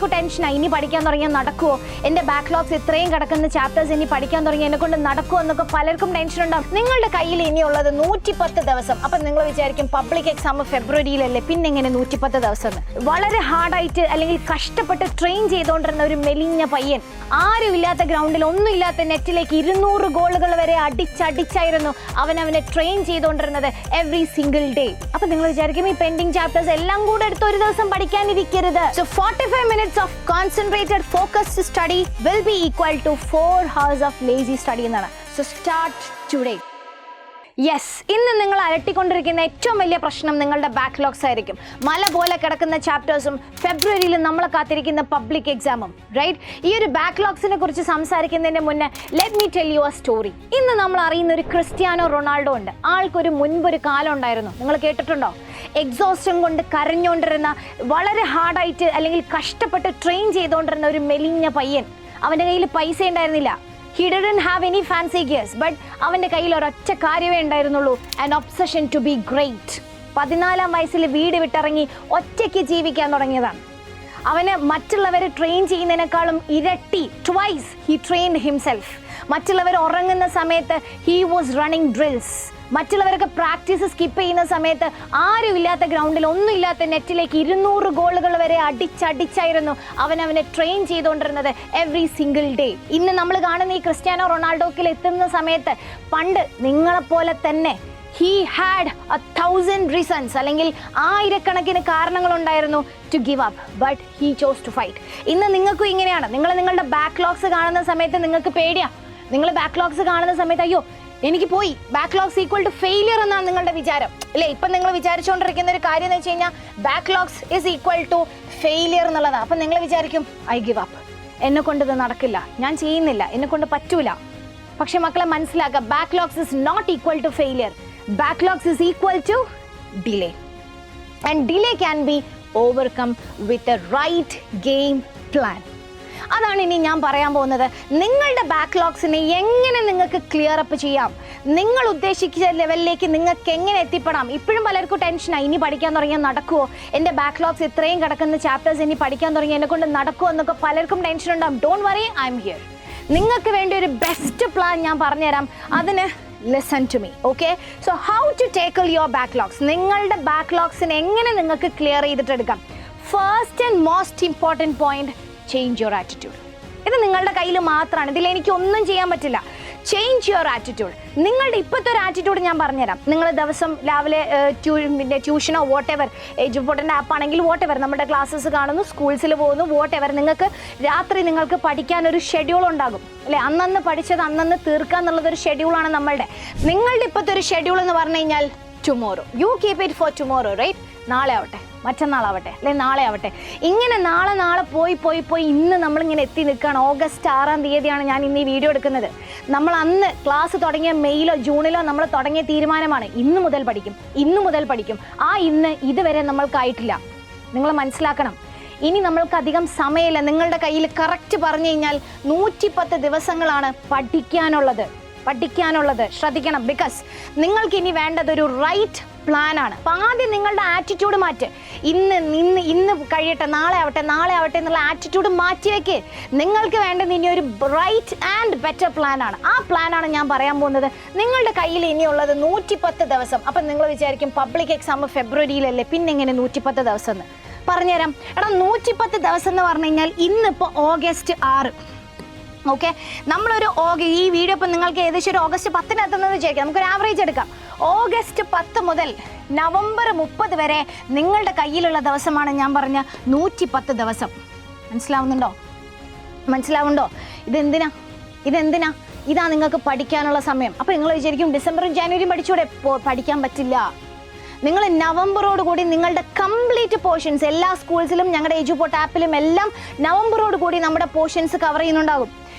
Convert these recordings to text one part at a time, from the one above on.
പലർക്കും ടെൻഷനായി, ഇനി പഠിക്കാൻ തുടങ്ങിയാൽ നടക്കുമോ, എൻ്റെ ബാക്ക്ലോഗ്സ് ഇത്രയും കിടക്കുന്ന ചാപ്റ്റേഴ്സ് ഇനി പഠിക്കാൻ തുടങ്ങി എന്നെ കൊണ്ട് നടക്കുമോ എന്നൊക്കെ പലർക്കും ടെൻഷൻ ഉണ്ടാവും. നിങ്ങളുടെ കയ്യിൽ ഇനിയുള്ളത് 110 ദിവസം. അപ്പം നിങ്ങൾ വിചാരിക്കും പബ്ലിക് എക്സാം ഫെബ്രുവരിയിലല്ലേ, പിന്നെ എങ്ങനെ 110 ദിവസം? വളരെ ഹാർഡായിട്ട് അല്ലെങ്കിൽ കഷ്ടപ്പെട്ട് ട്രെയിൻ ചെയ്തുകൊണ്ടിരുന്ന ഒരു മെലിഞ്ഞ പയ്യൻ, ആരുമില്ലാത്ത ഗ്രൗണ്ടിൽ ഒന്നുമില്ലാത്ത നെറ്റിലേക്ക് 200 ഗോളുകൾ വരെ അടിച്ചായിരുന്നു അവനെ ട്രെയിൻ ചെയ്തുകൊണ്ടിരുന്നത് എവറി സിംഗിൾ ഡേ. അപ്പൊ നിങ്ങൾ വിചാരിക്കും ഈ പെൻഡിങ് ചാപ്റ്റേഴ്സ് എല്ലാം കൂടെ എടുത്ത് ഒരു ദിവസം പഠിക്കാനിരിക്കരുത്. So 45 minutes of concentrated focused study will be equal to 4 hours of lazy study എന്നാണ്. So start today. യെസ്, ഇന്ന് നിങ്ങൾ അലട്ടിക്കൊണ്ടിരിക്കുന്ന ഏറ്റവും വലിയ പ്രശ്നം നിങ്ങളുടെ ബാക്ക്ലോഗ്സ് ആയിരിക്കും. മല പോലെ കിടക്കുന്ന ചാപ്റ്റേഴ്സും ഫെബ്രുവരിയിൽ നമ്മളെ കാത്തിരിക്കുന്ന പബ്ലിക് എക്സാമും. റൈറ്റ്? ഈ ഒരു ബാക്ക്ലോഗ്സിനെ കുറിച്ച് സംസാരിക്കുന്നതിന് മുന്നേ let me tell you A story. ഇന്ന് നമ്മൾ അറിയുന്ന ഒരു ക്രിസ്ത്യാനോ റൊണാൾഡോ ഉണ്ട്. ആൾക്കൊരു മുൻപൊരു കാലം ഉണ്ടായിരുന്നു, നിങ്ങൾ കേട്ടിട്ടുണ്ടോ? എക്സോസ്റ്റം കൊണ്ട് കരഞ്ഞുകൊണ്ടിരുന്ന, വളരെ ഹാർഡായിട്ട് അല്ലെങ്കിൽ കഷ്ടപ്പെട്ട് ട്രെയിൻ ചെയ്തുകൊണ്ടിരുന്ന ഒരു മെലിഞ്ഞ പയ്യൻ. അവൻ്റെ കയ്യിൽ പൈസ ഉണ്ടായിരുന്നില്ല. He didn't have any fancy gears, but അവൻ്റെ കയ്യിൽ ഒരൊറ്റ കാര്യമേ ഉണ്ടായിരുന്നുള്ളൂ, an obsession to be great. 14-ാം വയസ്സിൽ വീട് വിട്ടിറങ്ങി ഒറ്റയ്ക്ക് ജീവിക്കാൻ തുടങ്ങിയതാണ്. അവന് മറ്റുള്ളവരെ ട്രെയിൻ ചെയ്യുന്നതിനേക്കാളും ഇരട്ടി, twice he trained himself. മറ്റുള്ളവർ ഉറങ്ങുന്ന സമയത്ത് he was running drills. മറ്റുള്ളവരൊക്കെ പ്രാക്ടീസ് സ്കിപ്പ് ചെയ്യുന്ന സമയത്ത് ആരുമില്ലാത്ത ഗ്രൗണ്ടിൽ ഒന്നുമില്ലാത്ത നെറ്റിലേക്ക് 200 ഗോളുകൾ വരെ അടിച്ചായിരുന്നു അവനെ ട്രെയിൻ ചെയ്തുകൊണ്ടിരുന്നത് എവറി സിംഗിൾ ഡേ. ഇന്ന് നമ്മൾ കാണുന്ന ഈ ക്രിസ്ത്യാനോ റൊണാൾഡോക്കിൽ എത്തുന്ന സമയത്ത് പണ്ട് നിങ്ങളെപ്പോലെ തന്നെ he had 1000 reasons, അല്ലെങ്കിൽ ആയിരക്കണക്കിന് കാരണങ്ങളുണ്ടായിരുന്നു to give up, but he chose to fight. ഇന്ന് നിങ്ങൾക്കും ഇങ്ങനെയാണ്. നിങ്ങളുടെ ബാക്ക്ലോഗ്സ് കാണുന്ന സമയത്ത് നിങ്ങൾക്ക് പേടിയാണ്. നിങ്ങൾ ബാക്ക്ലോഗ്സ് കാണുന്ന സമയത്ത് അയ്യോ എനിക്ക് പോയി, ബാക്ക്ലോഗ്സ് ഈക്വൽ ടു ഫെയിലിയർ എന്നാണ് നിങ്ങളുടെ വിചാരം അല്ലേ? ഇപ്പം നിങ്ങൾ വിചാരിച്ചുകൊണ്ടിരിക്കുന്ന ഒരു കാര്യം എന്ന് വെച്ച് കഴിഞ്ഞാൽ backlogs is equal to failure എന്നുള്ളതാണ്. അപ്പം നിങ്ങൾ വിചാരിക്കും ഐ ഗിവ് അപ്പ്, എന്നെ കൊണ്ട് ഇത് നടക്കില്ല, ഞാൻ ചെയ്യുന്നില്ല, എന്നെ കൊണ്ട് പറ്റൂല. പക്ഷെ മക്കളെ മനസ്സിലാക്കുക, backlogs is not equal to failure. Backlogs is equal to delay, and delay can be overcome with a right game plan. അതാണ് ഇനി ഞാൻ പറയാൻ പോകുന്നത്. നിങ്ങളുടെ ബാക്ക്ലോഗ്സിനെ എങ്ങനെ നിങ്ങൾക്ക് ക്ലിയർ അപ്പ് ചെയ്യാം, നിങ്ങൾ ഉദ്ദേശിച്ച ലെവലിലേക്ക് നിങ്ങൾക്ക് എങ്ങനെ എത്തിപ്പെടാം. ഇപ്പോഴും പലർക്കും ടെൻഷനായി, ഇനി പഠിക്കാൻ തുടങ്ങിയാൽ നടക്കുമോ, എൻ്റെ ബാക്ക്ലോഗ്സ് ഇത്രയും കിടക്കുന്ന ചാപ്റ്റേഴ്സ് ഇനി പഠിക്കാൻ തുടങ്ങി എന്നെ കൊണ്ട് നടക്കുമോ എന്നൊക്കെ പലർക്കും ടെൻഷൻ ഉണ്ടാകും. Don't worry, I am here. നിങ്ങൾക്ക് വേണ്ടി ഒരു ബെസ്റ്റ് പ്ലാൻ ഞാൻ പറഞ്ഞുതരാം. അതിന് listen to me, okay? So how to tackle your backlogs? നിങ്ങളുടെ ബാക്ക്ലോഗ്സിനെ എങ്ങനെ നിങ്ങൾക്ക് ക്ലിയർ ചെയ്തിട്ടെടുക്കാം? First and most important point, change your attitude. ഇത് നിങ്ങളുടെ കയ്യിൽ മാത്രമാണ്, ഇതിൽ എനിക്ക് ഒന്നും ചെയ്യാൻ പറ്റില്ല. Change your attitude. നിങ്ങളുടെ ഇപ്പോഴത്തെ ഒരു ആറ്റിറ്റ്യൂഡ് ഞാൻ പറഞ്ഞുതരാം. നിങ്ങൾ ദിവസം രാവിലെ ട്യൂഷനോ വോട്ടെവർ, എജുപോർട്ടൻ്റെ ആപ്പാണെങ്കിൽ വോട്ടെവർ, നമ്മുടെ ക്ലാസ്സസ് കാണുന്നു, സ്കൂൾസിൽ പോകുന്നു, വോട്ടെവർ, നിങ്ങൾക്ക് രാത്രി നിങ്ങൾക്ക് പഠിക്കാനൊരു ഷെഡ്യൂൾ ഉണ്ടാകും അല്ലേ? അന്നന്ന് പഠിച്ചത് അന്നന്ന് തീർക്കുക എന്നുള്ളതൊരു ഷെഡ്യൂളാണ് നമ്മളുടെ. നിങ്ങളുടെ ഇപ്പോഴത്തെ ഒരു ഷെഡ്യൂൾ എന്ന് പറഞ്ഞു കഴിഞ്ഞാൽ tomorrow, you keep it for tomorrow, right? നാളെ ആവട്ടെ, മറ്റന്നാളാവട്ടെ, അല്ലെ നാളെ ആവട്ടെ, ഇങ്ങനെ നാളെ പോയി ഇന്ന് നമ്മളിങ്ങനെ എത്തി നിൽക്കുകയാണ്. ഓഗസ്റ്റ് 6-ാം തീയതിയാണ് ഞാൻ ഇന്ന് ഈ വീഡിയോ എടുക്കുന്നത്. നമ്മൾ അന്ന് ക്ലാസ് തുടങ്ങിയ മെയ്യിലോ ജൂണിലോ നമ്മൾ തുടങ്ങിയ തീരുമാനമാണ് ഇന്ന് മുതൽ പഠിക്കും. ആ ഇന്ന് ഇതുവരെ നമ്മൾക്കായിട്ടില്ല. നിങ്ങൾ മനസ്സിലാക്കണം, ഇനി നമ്മൾക്ക് അധികം സമയമില്ല. നിങ്ങളുടെ കയ്യിൽ കറക്റ്റ് പറഞ്ഞു കഴിഞ്ഞാൽ 110 ദിവസങ്ങളാണ് പഠിക്കാനുള്ളത്. ശ്രദ്ധിക്കണം, ബിക്കോസ് നിങ്ങൾക്ക് ഇനി വേണ്ടത് ഒരു റൈറ്റ് പ്ലാൻ ആണ്. അപ്പം ആദ്യം നിങ്ങളുടെ ആറ്റിറ്റ്യൂഡ് മാറ്റ്. ഇന്ന് കഴിയട്ടെ, നാളെ ആവട്ടെ എന്നുള്ള ആറ്റിറ്റ്യൂഡ് മാറ്റിവെക്ക്. നിങ്ങൾക്ക് വേണ്ടത് ഇനി ഒരു റൈറ്റ് ആൻഡ് ബെറ്റർ പ്ലാൻ ആണ്. ആ പ്ലാനാണ് ഞാൻ പറയാൻ പോകുന്നത്. നിങ്ങളുടെ കയ്യിൽ ഇനിയുള്ളത് 110 ദിവസം. അപ്പം നിങ്ങൾ വിചാരിക്കും പബ്ലിക് എക്സാം ഫെബ്രുവരിയിലല്ലേ, പിന്നെ എങ്ങനെ 110 ദിവസം എന്ന് പറഞ്ഞുതരാം. 110 ദിവസം എന്ന് പറഞ്ഞു കഴിഞ്ഞാൽ ഇന്നിപ്പോൾ ഓഗസ്റ്റ് 6. ഓക്കെ, ഈ വീഡിയോ ഇപ്പം നിങ്ങൾക്ക് ഏകദേശം ഒരു ഓഗസ്റ്റ് 10 എത്തുന്നത് വിചാരിക്കാം. നമുക്കൊരു ആവറേജ് എടുക്കാം. ഓഗസ്റ്റ് 10 മുതൽ നവംബർ 30 വരെ നിങ്ങളുടെ കയ്യിലുള്ള ദിവസമാണ് ഞാൻ പറഞ്ഞ 110 ദിവസം. മനസ്സിലാവുന്നുണ്ടോ? ഇതെന്തിനാ? ഇതാ നിങ്ങൾക്ക് പഠിക്കാനുള്ള സമയം. അപ്പോൾ നിങ്ങൾ വിചാരിക്കും ഡിസംബറും ജനുവരിയും പഠിച്ചുകൂടെ? പഠിക്കാൻ പറ്റില്ല. നിങ്ങൾ നവംബറോട് കൂടി നിങ്ങളുടെ കംപ്ലീറ്റ് പോർഷൻസ് എല്ലാ സ്കൂൾസിലും ഞങ്ങളുടെ എജുപോർട്ട് ആപ്പിലും എല്ലാം നവംബറോട് കൂടി നമ്മുടെ പോർഷൻസ് കവർ ചെയ്യുന്നുണ്ടാകും.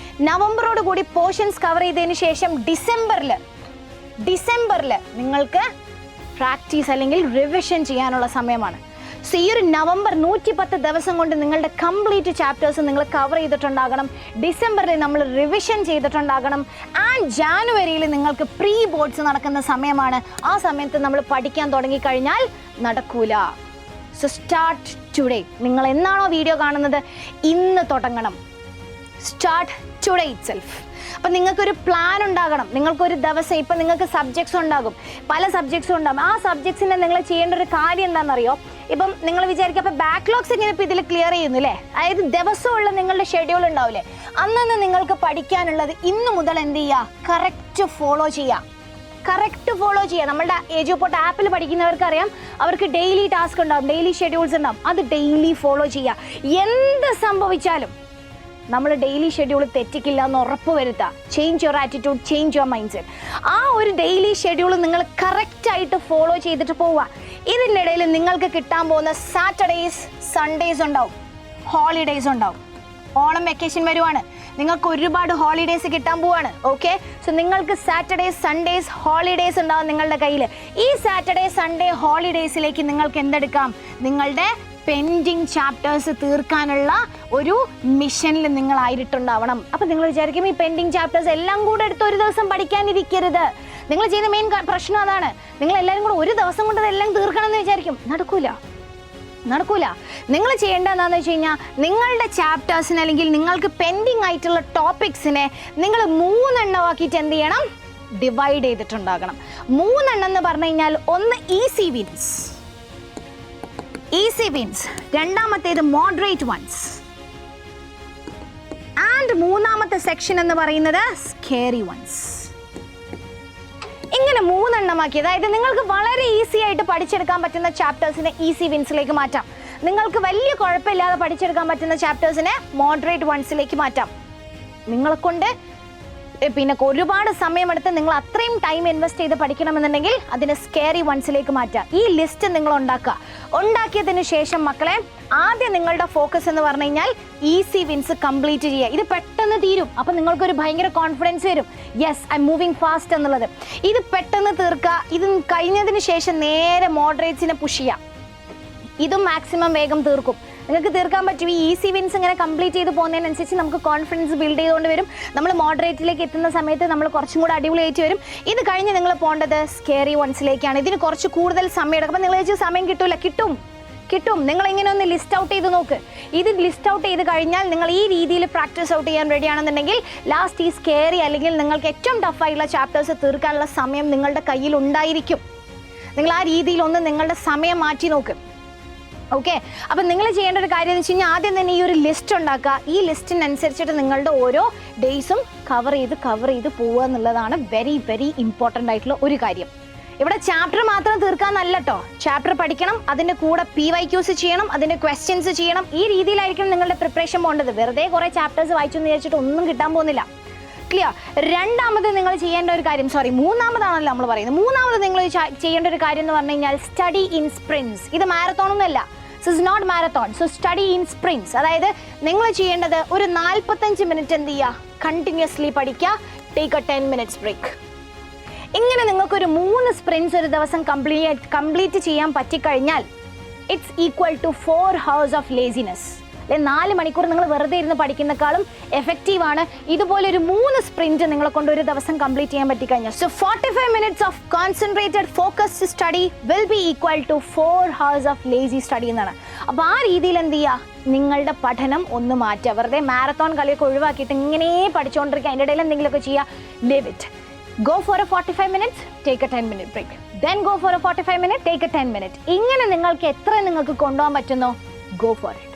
നവംബറോട് കൂടി പോർഷൻസ് കവർ ചെയ്തതിന് ശേഷം ഡിസംബറിൽ നിങ്ങൾക്ക് പ്രാക്ടീസ് അല്ലെങ്കിൽ റിവിഷൻ ചെയ്യാനുള്ള സമയമാണ്. സോ ഈ ഒരു നവംബർ 110 ദിവസം കൊണ്ട് നിങ്ങളുടെ കംപ്ലീറ്റ് ചാപ്റ്റേഴ്സ് നിങ്ങൾ കവർ ചെയ്തിട്ടുണ്ടാകണം. ഡിസംബറിൽ നമ്മൾ റിവിഷൻ ചെയ്തിട്ടുണ്ടാകണം. ആൻഡ് ജാനുവരിയിൽ നിങ്ങൾക്ക് പ്രീ ബോർഡ്സ് നടക്കുന്ന സമയമാണ്. ആ സമയത്ത് നമ്മൾ പഠിക്കാൻ തുടങ്ങിക്കഴിഞ്ഞാൽ നടക്കൂല. So start today. നിങ്ങൾ എന്നാണോ വീഡിയോ കാണുന്നത് ഇന്ന് തുടങ്ങണം. Start today itself. അപ്പം നിങ്ങൾക്കൊരു പ്ലാൻ ഉണ്ടാകണം. നിങ്ങൾക്കൊരു ദിവസം ഇപ്പം നിങ്ങൾക്ക് സബ്ജക്ട്സ് ഉണ്ടാകും, പല സബ്ജക്ട്സും ഉണ്ടാകും. ആ സബ്ജക്ട്സിനെ നിങ്ങൾ ചെയ്യേണ്ട ഒരു കാര്യം എന്താണെന്നറിയോ? ഇപ്പം നിങ്ങൾ വിചാരിക്കുക അപ്പം ബാക്ക്ലോഗ്സ് ഇങ്ങനെ ഇപ്പം ഇതിൽ ക്ലിയർ ചെയ്യുന്നു അല്ലേ? അതായത് ദിവസമുള്ള നിങ്ങളുടെ ഷെഡ്യൂൾ ഉണ്ടാവില്ലേ, അന്നന്ന് നിങ്ങൾക്ക് പഠിക്കാനുള്ളത് ഇന്ന് മുതൽ എന്ത് ചെയ്യുക? കറക്റ്റ് ഫോളോ ചെയ്യുക. നമ്മളുടെ എജുപോർട്ട് ആപ്പിൽ പഠിക്കുന്നവർക്ക് അറിയാം, അവർക്ക് ഡെയിലി ടാസ്ക് ഉണ്ടാവും, ഡെയിലി ഷെഡ്യൂൾസ് ഉണ്ടാവും. അത് ഡെയിലി ഫോളോ ചെയ്യുക. എന്ത് സംഭവിച്ചാലും നമ്മൾ ഡെയിലി ഷെഡ്യൂൾ തെറ്റിക്കില്ല എന്ന് ഉറപ്പ് വരുത്തുക. Change your attitude, change your mind set. ആ ഒരു ഡെയിലി ഷെഡ്യൂൾ നിങ്ങൾ കറക്റ്റായിട്ട് ഫോളോ ചെയ്തിട്ട് പോവുക. ഇതിൻ്റെ ഇടയിൽ നിങ്ങൾക്ക് കിട്ടാൻ പോകുന്ന സാറ്റർഡേയ്സ്, സൺഡേയ്സ് ഉണ്ടാവും, ഹോളിഡേയ്സ് ഉണ്ടാവും. ഓണം വെക്കേഷൻ വരുവാണ്, നിങ്ങൾക്ക് ഒരുപാട് ഹോളിഡേയ്സ് കിട്ടാൻ പോവാണ്. ഓക്കെ, സോ നിങ്ങൾക്ക് സാറ്റർഡേയ്സ്, സൺഡേയ്സ്, ഹോളിഡേയ്സ് ഉണ്ടാവും നിങ്ങളുടെ കയ്യിൽ. ഈ സാറ്റർഡേ, സൺഡേ, ഹോളിഡേയ്സിലേക്ക് നിങ്ങൾക്ക് എന്തെടുക്കാം? നിങ്ങളുടെ പെൻഡിങ് ചാപ്റ്റേഴ്സ് തീർക്കാനുള്ള ഒരു മിഷനിൽ നിങ്ങളായിട്ടുണ്ടാവണം. അപ്പം നിങ്ങൾ വിചാരിക്കും ഈ പെൻഡിങ് ചാപ്റ്റേഴ്സ് എല്ലാം കൂടെ എടുത്ത് ഒരു ദിവസം പഠിക്കാനിരിക്കരുത്. നിങ്ങൾ ചെയ്യുന്ന മെയിൻ പ്രശ്നം അതാണ്. നിങ്ങൾ എല്ലാവരും കൂടെ ഒരു ദിവസം കൊണ്ട് അതെല്ലാം തീർക്കണം എന്ന് വിചാരിക്കും. നടക്കൂല. നിങ്ങൾ ചെയ്യേണ്ടത് എന്താണെന്ന് വെച്ച് കഴിഞ്ഞാൽ നിങ്ങളുടെ ചാപ്റ്റേഴ്സിന് അല്ലെങ്കിൽ നിങ്ങൾക്ക് പെൻഡിങ് ആയിട്ടുള്ള ടോപ്പിക്സിനെ നിങ്ങൾ 3 എണ്ണമാക്കിയിട്ട് എന്ത് ചെയ്യണം? ഡിവൈഡ് ചെയ്തിട്ടുണ്ടാകണം. 3 എണ്ണം എന്ന് പറഞ്ഞു കഴിഞ്ഞാൽ ഒന്ന് ഈസി വിൻസ്, രണ്ടാമത്തേത് മോഡറേറ്റ് വൺസ്, ആൻഡ് മൂന്നാമത്തെ സെക്ഷൻ എന്ന് പറയുന്നത് സ്കേറി വൺസ്. ഇങ്ങനെ 3 എണ്ണമാക്കി, അതായത് നിങ്ങൾക്ക് വളരെ ഈസി ആയിട്ട് പഠിച്ചെടുക്കാൻ പറ്റുന്ന ചാപ്റ്റേഴ്സിനെ ഈസി വിൻസിലേക്ക് മാറ്റാം. നിങ്ങൾക്ക് വലിയ കുഴപ്പമില്ലാതെ പഠിച്ചെടുക്കാൻ പറ്റുന്ന ചാപ്റ്റേഴ്സിനെ മോഡറേറ്റ് വൺസിലേക്ക് മാറ്റാം. നിങ്ങളെ കൊണ്ട് പിന്നെ ഒരുപാട് സമയമെടുത്ത് നിങ്ങൾ അത്രയും ടൈം ഇൻവെസ്റ്റ് ചെയ്ത് പഠിക്കണമെന്നുണ്ടെങ്കിൽ അതിനെ സ്കേറി വൺസിലേക്ക് മാറ്റുക. ഈ ലിസ്റ്റ് നിങ്ങൾ ഉണ്ടാക്കിയതിന് ശേഷം മക്കളെ ആദ്യം നിങ്ങളുടെ ഫോക്കസ് എന്ന് പറഞ്ഞു കഴിഞ്ഞാൽ ഈസി വിൻസ് കംപ്ലീറ്റ് ചെയ്യുക. ഇത് പെട്ടെന്ന് തീരും. അപ്പം നിങ്ങൾക്കൊരു ഭയങ്കര കോൺഫിഡൻസ് വരും, yes I M moving fast എന്നുള്ളത്. ഇത് പെട്ടെന്ന് തീർക്കുക. ഇത് കഴിഞ്ഞതിന് ശേഷം നേരെ മോഡറേറ്റ്സിനെ പുഷ് ചെയ്യുക. ഇതും മാക്സിമം വേഗം തീർക്കും. നിങ്ങൾക്ക് തീർക്കാൻ പറ്റും. ഈ ഈസി വിൻസ് ഇങ്ങനെ കംപ്ലീറ്റ് ചെയ്ത് പോകുന്നതിനനുസരിച്ച് നമുക്ക് കോൺഫിഡൻസ് ബിൽഡ് ചെയ്തുകൊണ്ട് വരും. നമ്മൾ മോഡറേറ്റിലേക്ക് എത്തുന്ന സമയത്ത് നമ്മൾ കുറച്ചും കൂടെ അടിപൊളിയായിട്ട് വരും. ഇത് കഴിഞ്ഞ് നിങ്ങൾ പോകേണ്ടത് സ്കേറി വൺസിലേക്കാണ്. ഇതിന് കുറച്ച് കൂടുതൽ സമയം എടുക്കും. അപ്പം നിങ്ങൾ വെച്ച് സമയം കിട്ടൂല, കിട്ടും. നിങ്ങൾ ഇങ്ങനെ ഒന്ന് ലിസ്റ്റ് ഔട്ട് ചെയ്ത് നോക്ക്. ഇത് ലിസ്റ്റ് ഔട്ട് ചെയ്ത് കഴിഞ്ഞാൽ നിങ്ങൾ ഈ രീതിയിൽ പ്രാക്ടീസ് ഔട്ട് ചെയ്യാൻ റെഡി ആണെന്നുണ്ടെങ്കിൽ ലാസ്റ്റ് ഈ സ്കേറി അല്ലെങ്കിൽ നിങ്ങൾക്ക് ഏറ്റവും ടഫായിട്ടുള്ള ചാപ്റ്റേഴ്സ് തീർക്കാനുള്ള സമയം നിങ്ങളുടെ കയ്യിൽ ഉണ്ടായിരിക്കും. നിങ്ങൾ ആ രീതിയിൽ ഒന്ന് നിങ്ങളുടെ സമയം മാറ്റി നോക്ക്. ഓക്കെ, അപ്പം നിങ്ങൾ ചെയ്യേണ്ട ഒരു കാര്യം എന്ന് വെച്ച് കഴിഞ്ഞാൽ ആദ്യം തന്നെ ഈ ഒരു ലിസ്റ്റ് ഉണ്ടാക്കുക. ഈ ലിസ്റ്റിനനുസരിച്ചിട്ട് നിങ്ങളുടെ ഓരോ ഡേയ്സും കവർ ചെയ്ത് പോവുക എന്നുള്ളതാണ് വെരി വെരി ഇമ്പോർട്ടൻ്റ് ആയിട്ടുള്ള ഒരു കാര്യം. ഇവിടെ ചാപ്റ്റർ മാത്രം തീർക്കാന്നല്ല കേട്ടോ. ചാപ്റ്റർ പഠിക്കണം, അതിൻ്റെ കൂടെ PYQs ചെയ്യണം, അതിൻ്റെ ക്വസ്റ്റ്യൻസ് ചെയ്യണം. ഈ രീതിയിലായിരിക്കും നിങ്ങളുടെ പ്രിപ്പറേഷൻ പോകേണ്ടത്. വെറുതെ കുറേ ചാപ്റ്റേഴ്സ് വായിച്ചെന്ന് വിചാരിച്ചിട്ട് ഒന്നും കിട്ടാൻ പോകുന്നില്ല. ക്ലിയർ? രണ്ടാമത് നിങ്ങൾ ചെയ്യേണ്ട ഒരു കാര്യം, മൂന്നാമതാണല്ലോ നമ്മൾ പറയുന്നത്. മൂന്നാമത് നിങ്ങൾ ചെയ്യേണ്ട ഒരു കാര്യം എന്ന് പറഞ്ഞു കഴിഞ്ഞാൽ സ്റ്റഡി ഇൻ സ്പ്രിൻറ്റ്സ്. ഇത് മാരത്തോണൊന്നുമല്ല. This is not marathon. So study in sprints. അതായത് നിങ്ങൾ ചെയ്യേണ്ടത് ഒരു 45 മിനിറ്റ് എന്ത് ചെയ്യുക? കണ്ടിന്യൂസ്ലി പഠിക്കുക. Take a 10 minutes break. ഇങ്ങനെ നിങ്ങൾക്കൊരു 3 സ്പ്രിൻറ്റ്സ് ഒരു ദിവസം കംപ്ലീറ്റ് ചെയ്യാൻ പറ്റിക്കഴിഞ്ഞാൽ it's equal to 4 hours of laziness. 4 മണിക്കൂർ നിങ്ങൾ വെറുതെ ഇരുന്ന് പഠിക്കുന്നേക്കാളും എഫക്റ്റീവാണ്. ഇതുപോലെ ഒരു 3 സ്പ്രിന്റ് നിങ്ങളെ കൊണ്ട് ഒരു ദിവസം കംപ്ലീറ്റ് ചെയ്യാൻ പറ്റിക്കഴിഞ്ഞാൽ so 45 minutes of concentrated focused study will be equal to 4 hours of lazy study എന്നാണ്. അപ്പോൾ ആ രീതിയിൽ എന്ത് ചെയ്യുക? നിങ്ങളുടെ പഠനം ഒന്ന് മാറ്റുക. വെറുതെ മാരത്തോൺ കളിയൊക്കെ ഒഴിവാക്കിയിട്ട് ഇങ്ങനെ പഠിച്ചുകൊണ്ടിരിക്കുക. അതിൻ്റെ ഇടയിൽ എന്തെങ്കിലുമൊക്കെ ചെയ്യുക. Live it. Go for a 45 minutes, take a 10 minute break. Then go for a 45 minutes, take a 10 minutes. ഇങ്ങനെ നിങ്ങൾക്ക് എത്ര നിങ്ങൾക്ക് കൊണ്ടുപോകാൻ പറ്റുന്നോ go for it.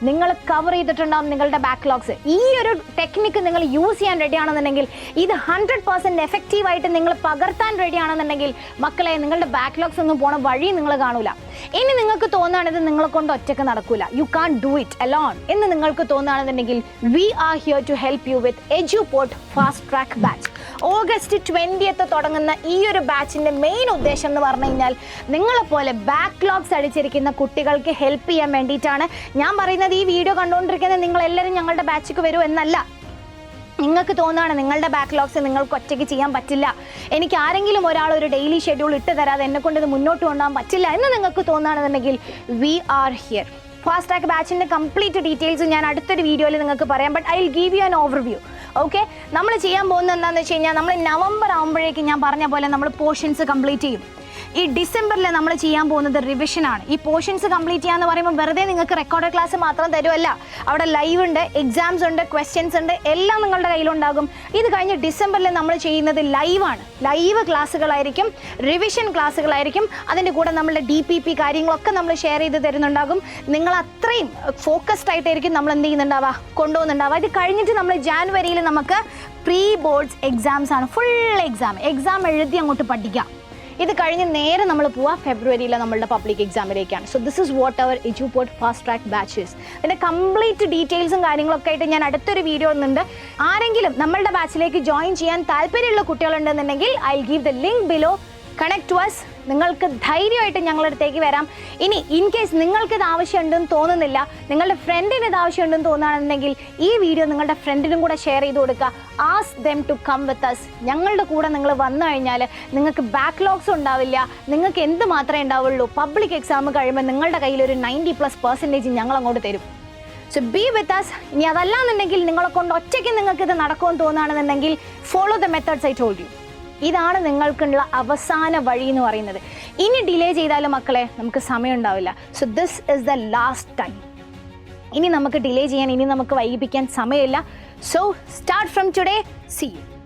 നിങ്ങൾ കവർ ചെയ്തിട്ടുണ്ടാകും നിങ്ങളുടെ ബാക്ക്ലോഗ്സ്. ഈ ഒരു ടെക്നിക്ക് നിങ്ങൾ യൂസ് ചെയ്യാൻ റെഡി ആണെന്നുണ്ടെങ്കിൽ, ഇത് 100% എഫക്റ്റീവായിട്ട് നിങ്ങൾ പകർത്താൻ റെഡി ആണെന്നുണ്ടെങ്കിൽ മക്കളെ നിങ്ങളുടെ ബാക്ക്ലോഗ്സ് ഒന്നും പോണ വഴി നിങ്ങൾ കാണൂല. ഇനി നിങ്ങൾക്ക് തോന്നുകയാണിത് നിങ്ങളെ കൊണ്ട് ഒറ്റയ്ക്ക് നടക്കൂല, you can't do it alone എന്ന് നിങ്ങൾക്ക് തോന്നുകയാണെന്നുണ്ടെങ്കിൽ we are here to help you with Eduport fast track batch. August 20th തുടങ്ങുന്ന ഈ ഒരു ബാച്ചിൻ്റെ മെയിൻ ഉദ്ദേശം എന്ന് പറഞ്ഞു കഴിഞ്ഞാൽ നിങ്ങളെപ്പോലെ ബാക്ക്ലോഗ്സ് അടിച്ചിരിക്കുന്ന കുട്ടികൾക്ക് ഹെൽപ്പ് ചെയ്യാൻ വേണ്ടിയിട്ടാണ്. ഞാൻ പറയുന്നത് ഈ വീഡിയോ കണ്ടുകൊണ്ടിരിക്കുന്നത് നിങ്ങളെല്ലാവരും ഞങ്ങളുടെ ബാച്ചിക്ക് വരൂ എന്നല്ല. നിങ്ങൾക്ക് തോന്നുകയാണ് നിങ്ങളുടെ ബാക്ക്ലോഗ്സ് നിങ്ങൾക്ക് ഒറ്റയ്ക്ക് ചെയ്യാൻ പറ്റില്ല, എനിക്ക് ആരെങ്കിലും ഒരാൾ ഒരു ഡെയിലി ഷെഡ്യൂൾ ഇട്ട് തരാതെ എന്നെക്കൊണ്ട് ഇത് മുന്നോട്ട് കൊണ്ടുപോകാൻ പറ്റില്ല എന്ന് നിങ്ങൾക്ക് തോന്നുകയാണെന്നുണ്ടെങ്കിൽ we are here. Fast track ബാച്ചിൻ്റെ കംപ്ലീറ്റ് ഡീറ്റെയിൽസ് ഞാൻ അടുത്തൊരു വീഡിയോയിൽ നിങ്ങൾക്ക് പറയാം. But I will give you an overview. Okay, നമ്മൾ ചെയ്യാൻ പോകുന്നത് എന്താണെന്ന് വെച്ച് കഴിഞ്ഞാൽ നമ്മൾ നവംബർ ആകുമ്പോഴേക്കും ഞാൻ പറഞ്ഞ പോലെ നമ്മൾ പോർഷൻസ് കംപ്ലീറ്റ് ചെയ്യും. ഈ ഡിസംബറിൽ നമ്മൾ ചെയ്യാൻ പോകുന്നത് റിവിഷനാണ്. ഈ പോർഷൻസ് കംപ്ലീറ്റ് ചെയ്യാന്ന് പറയുമ്പോൾ വെറുതെ നിങ്ങൾക്ക് റെക്കോർഡ് ക്ലാസ് മാത്രം തരുമല്ല, അവിടെ ലൈവ് ഉണ്ട്, എക്സാംസ് ഉണ്ട്, ക്വസ്റ്റ്യൻസ് ഉണ്ട്, എല്ലാം നിങ്ങളുടെ കയ്യിലുണ്ടാകും. ഇത് കഴിഞ്ഞ് ഡിസംബറിൽ നമ്മൾ ചെയ്യുന്നത് ലൈവാണ്. Live ക്ലാസ്സുകളായിരിക്കും, revision ക്ലാസ്സുകളായിരിക്കും. അതിൻ്റെ കൂടെ നമ്മളുടെ DPP കാര്യങ്ങളൊക്കെ നമ്മൾ ഷെയർ ചെയ്ത് തരുന്നുണ്ടാകും. നിങ്ങൾ അത്രയും ഫോക്കസ്ഡ് ആയിട്ടായിരിക്കും നമ്മൾ എന്ത് ചെയ്യുന്നുണ്ടാവുക, കൊണ്ടുപോകുന്നുണ്ടാവുക. ഇത് കഴിഞ്ഞിട്ട് നമ്മൾ ജാനുവരിയിൽ നമുക്ക് പ്രീ ബോർഡ്സ് എക്സാംസ് ആണ്. ഫുൾ എക്സാം എഴുതി അങ്ങോട്ട് പഠിക്കാം. ഇത് കഴിഞ്ഞ് നേരെ നമ്മൾ പോവാം ഫെബ്രുവരിയിൽ നമ്മളുടെ പബ്ലിക് എക്സാമിലേക്കാണ്. So this is what our Eduport fast track batches. ഇതിൻ്റെ കംപ്ലീറ്റ് ഡീറ്റെയിൽസും കാര്യങ്ങളൊക്കെ ആയിട്ട് ഞാൻ അടുത്തൊരു വീഡിയോ ഒന്നുണ്ട്. ആരെങ്കിലും നമ്മളുടെ ബാച്ചിലേക്ക് ജോയിൻ ചെയ്യാൻ താല്പര്യമുള്ള കുട്ടികളുണ്ടെന്നുണ്ടെങ്കിൽ I give the link below. Connect to us. നിങ്ങൾക്ക് ധൈര്യമായിട്ട് ഞങ്ങളുടെ അടുത്തേക്ക് വരാം. ഇനി ഇൻ കേസ് നിങ്ങൾക്കിത് ആവശ്യമുണ്ടെന്ന് തോന്നുന്നില്ല, നിങ്ങളുടെ ഫ്രണ്ടിന് ഇത് ആവശ്യമുണ്ടെന്ന് തോന്നുകയാണെന്നുണ്ടെങ്കിൽ ഈ വീഡിയോ നിങ്ങളുടെ ഫ്രണ്ടിനും കൂടെ ഷെയർ ചെയ്ത് കൊടുക്കുക. Ask them to come with us. ഞങ്ങളുടെ കൂടെ നിങ്ങൾ വന്നു കഴിഞ്ഞാൽ നിങ്ങൾക്ക് ബാക്ക്ലോഗ്സ് ഉണ്ടാവില്ല. നിങ്ങൾക്ക് എന്ത് മാത്രമേ ഉണ്ടാവുള്ളൂ, പബ്ലിക് എക്സാം കഴിയുമ്പോൾ നിങ്ങളുടെ കയ്യിൽ ഒരു 90+% ഞങ്ങൾ അങ്ങോട്ട് തരും. So be with us. ഇനി അതല്ലാന്നുണ്ടെങ്കിൽ നിങ്ങളെ കൊണ്ട് ഒറ്റയ്ക്ക് നിങ്ങൾക്കിത് നടക്കുമെന്ന് തോന്നുകയാണെന്നുണ്ടെങ്കിൽ follow the methods I told you. ഇതാണ് നിങ്ങൾക്കുള്ള അവസാന വഴി എന്ന് പറയുന്നത്. ഇനി ഡിലേ ചെയ്താലും മക്കളെ നമുക്ക് സമയം ഉണ്ടാവില്ല. So this is the last time. ഇനി നമുക്ക് ഡിലേ ചെയ്യാൻ, ഇനി നമുക്ക് വൈകിപ്പിക്കാൻ സമയമില്ല. So start from today. See U.